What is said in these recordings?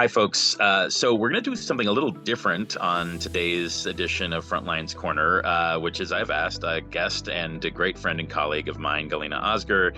Hi, folks. So we're going to do something a little different on today's edition of Frontlines Corner, which is I've asked a guest and a great friend and colleague of mine, Galina Ozgur,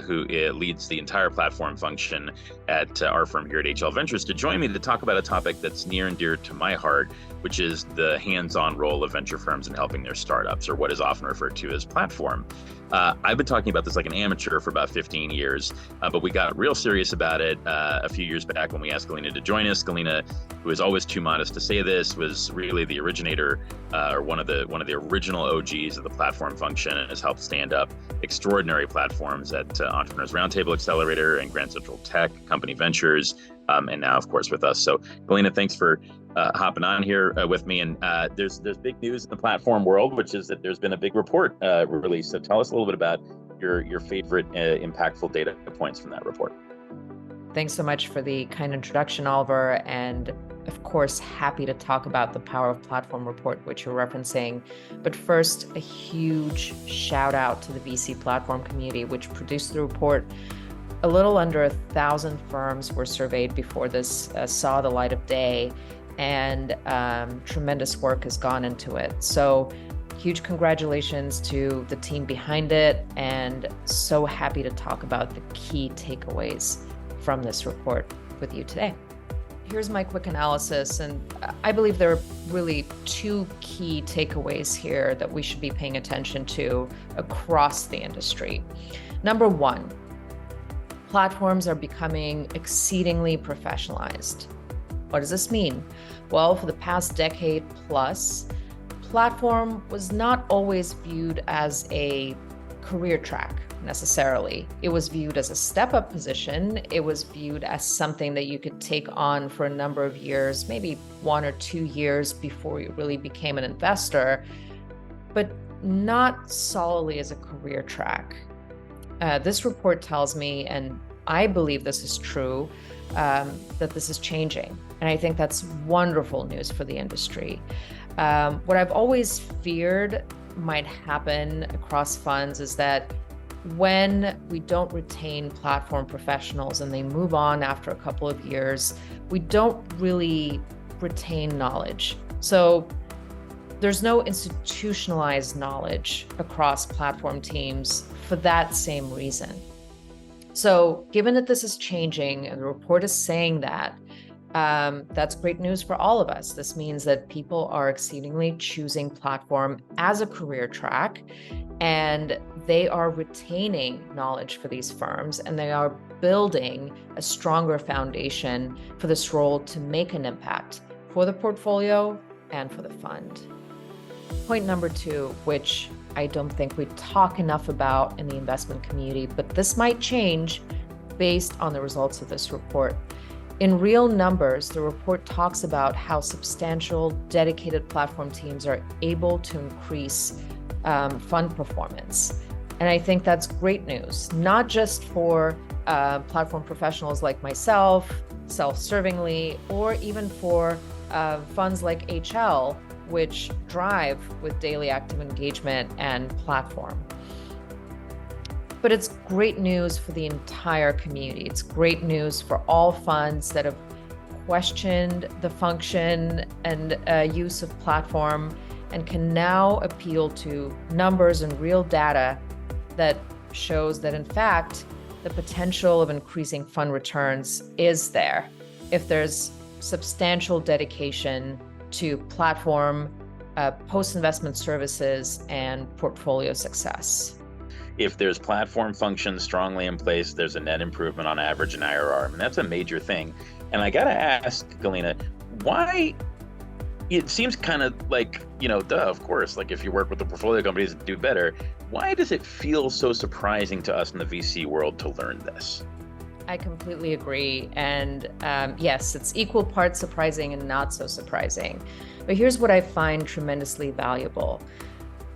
who leads the entire platform function at our firm here at HL Ventures, to join me to talk about a topic that's near and dear to my heart, which is the hands-on role of venture firms in helping their startups, or what is often referred to as platform. I've been talking about this like an amateur for about 15 years, but we got real serious about it a few years back when we asked Galina to join us. Galina, who is always too modest to say this, was really the originator or one of the original OGs of the platform function, and has helped stand up extraordinary platforms at Entrepreneurs Roundtable Accelerator and Grand Central Tech, Company Ventures, and now, of course, with us. So, Galina, thanks for hopping on here with me. And there's big news in the platform world, which is that there's been a big report released. So tell us a little bit about your favorite impactful data points from that report. Thanks so much for the kind introduction, Oliver. And of course, happy to talk about the Power of Platform report, which you're referencing. But first, a huge shout out to the VC platform community, which produced the report. A little under 1,000 firms were surveyed before this saw the light of day, and tremendous work has gone into it. So huge congratulations to the team behind it, and so happy to talk about the key takeaways from this report with you today. Here's my quick analysis, and I believe there are really two key takeaways here that we should be paying attention to across the industry. Number one, platforms are becoming exceedingly professionalized. What does this mean? Well, for the past decade plus, platform was not always viewed as a career track necessarily. It was viewed as a step-up position. It was viewed as something that you could take on for a number of years, maybe 1 or 2 years before you really became an investor, but not solely as a career track. This report tells me, and I believe this is true, that this is changing. And I think that's wonderful news for the industry. What I've always feared might happen across funds is that when we don't retain platform professionals and they move on after a couple of years, we don't really retain knowledge. So there's no institutionalized knowledge across platform teams for that same reason. So given that this is changing and the report is saying that, that's great news for all of us. This means that people are exceedingly choosing platform as a career track, and they are retaining knowledge for these firms, and they are building a stronger foundation for this role to make an impact for the portfolio and for the fund. Point number two, which I don't think we talk enough about in the investment community, but this might change based on the results of this report. In real numbers, the report talks about how substantial dedicated platform teams are able to increase fund performance. And I think that's great news, not just for platform professionals like myself, self-servingly, or even for funds like HL, which drive with daily active engagement and platform. But it's great news for the entire community. It's great news for all funds that have questioned the function and use of platform and can now appeal to numbers and real data that shows that, in fact, the potential of increasing fund returns is there if there's substantial dedication to platform, post-investment services, and portfolio success. If there's platform functions strongly in place, there's a net improvement on average in IRR. I mean, that's a major thing. And I got to ask, Galina, why it seems kind of like, duh, of course, like if you work with the portfolio companies that do better, why does it feel so surprising to us in the VC world to learn this? I completely agree. And yes, it's equal parts surprising and not so surprising. But here's what I find tremendously valuable.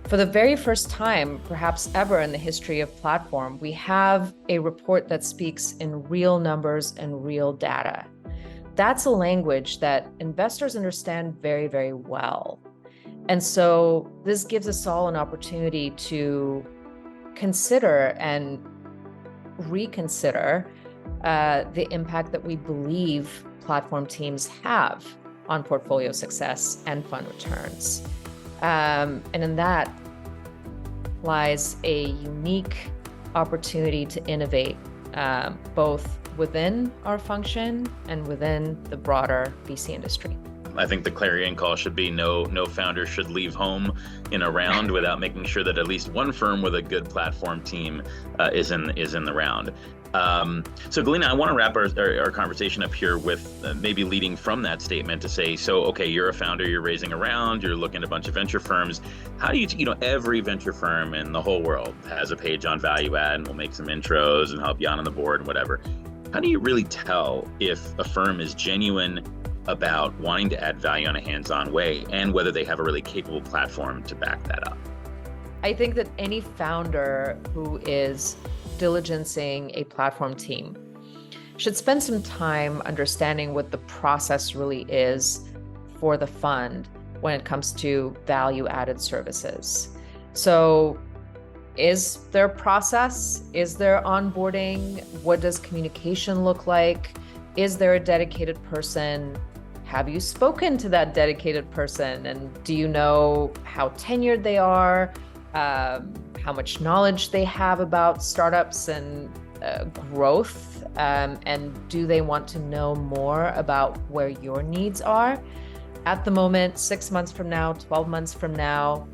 For the very first time, perhaps ever in the history of platform, we have a report that speaks in real numbers and real data. That's a language that investors understand very, very well. And so this gives us all an opportunity to consider and reconsider the impact that we believe platform teams have on portfolio success and fund returns. And in that lies a unique opportunity to innovate, both within our function and within the broader VC industry. I think the clarion call should be no founder should leave home in a round without making sure that at least one firm with a good platform team is in the round. So Galina, I want to wrap our conversation up here with maybe leading from that statement to say, so, okay, you're a founder, you're raising a round, you're looking at a bunch of venture firms. How do you every venture firm in the whole world has a page on value add and will make some intros and help you out on the board and whatever. How do you really tell if a firm is genuine about wanting to add value in a hands-on way and whether they have a really capable platform to back that up? I think that any founder who is diligencing a platform team should spend some time understanding what the process really is for the fund when it comes to value-added services. So is there a process? Is there onboarding? What does communication look like? Is there a dedicated person? Have you spoken to that dedicated person? And do you know how tenured they are? How much knowledge they have about startups and growth? And do they want to know more about where your needs are? At the moment, 6 months from now, 12 months from now,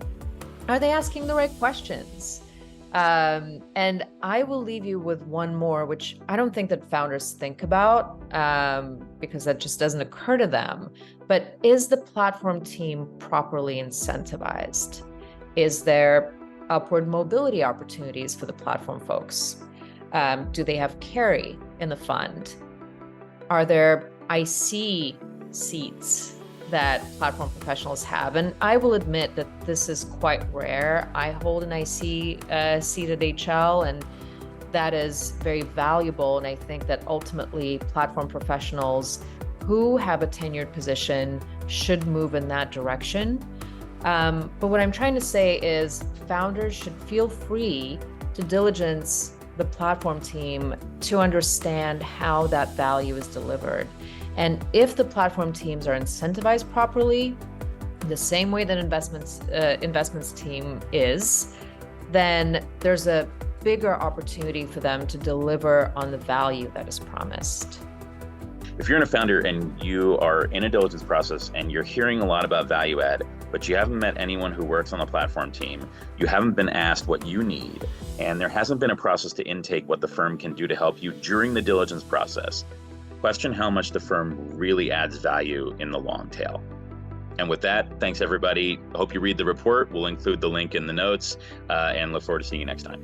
are they asking the right questions? And I will leave you with one more, which I don't think that founders think about, because that just doesn't occur to them. But is the platform team properly incentivized? Is there upward mobility opportunities for the platform folks? Do they have carry in the fund? Are there IC seats that platform professionals have? And I will admit that this is quite rare. I hold an IC seat at HL, and that is very valuable. And I think that ultimately platform professionals who have a tenured position should move in that direction. But what I'm trying to say is founders should feel free to diligence the platform team to understand how that value is delivered. And if the platform teams are incentivized properly, the same way that investments team is, then there's a bigger opportunity for them to deliver on the value that is promised. If you're a founder and you are in a diligence process and you're hearing a lot about value add, but you haven't met anyone who works on the platform team, you haven't been asked what you need, and there hasn't been a process to intake what the firm can do to help you during the diligence process, question how much the firm really adds value in the long tail. And with that, thanks everybody. I hope you read the report. We'll include the link in the notes and look forward to seeing you next time.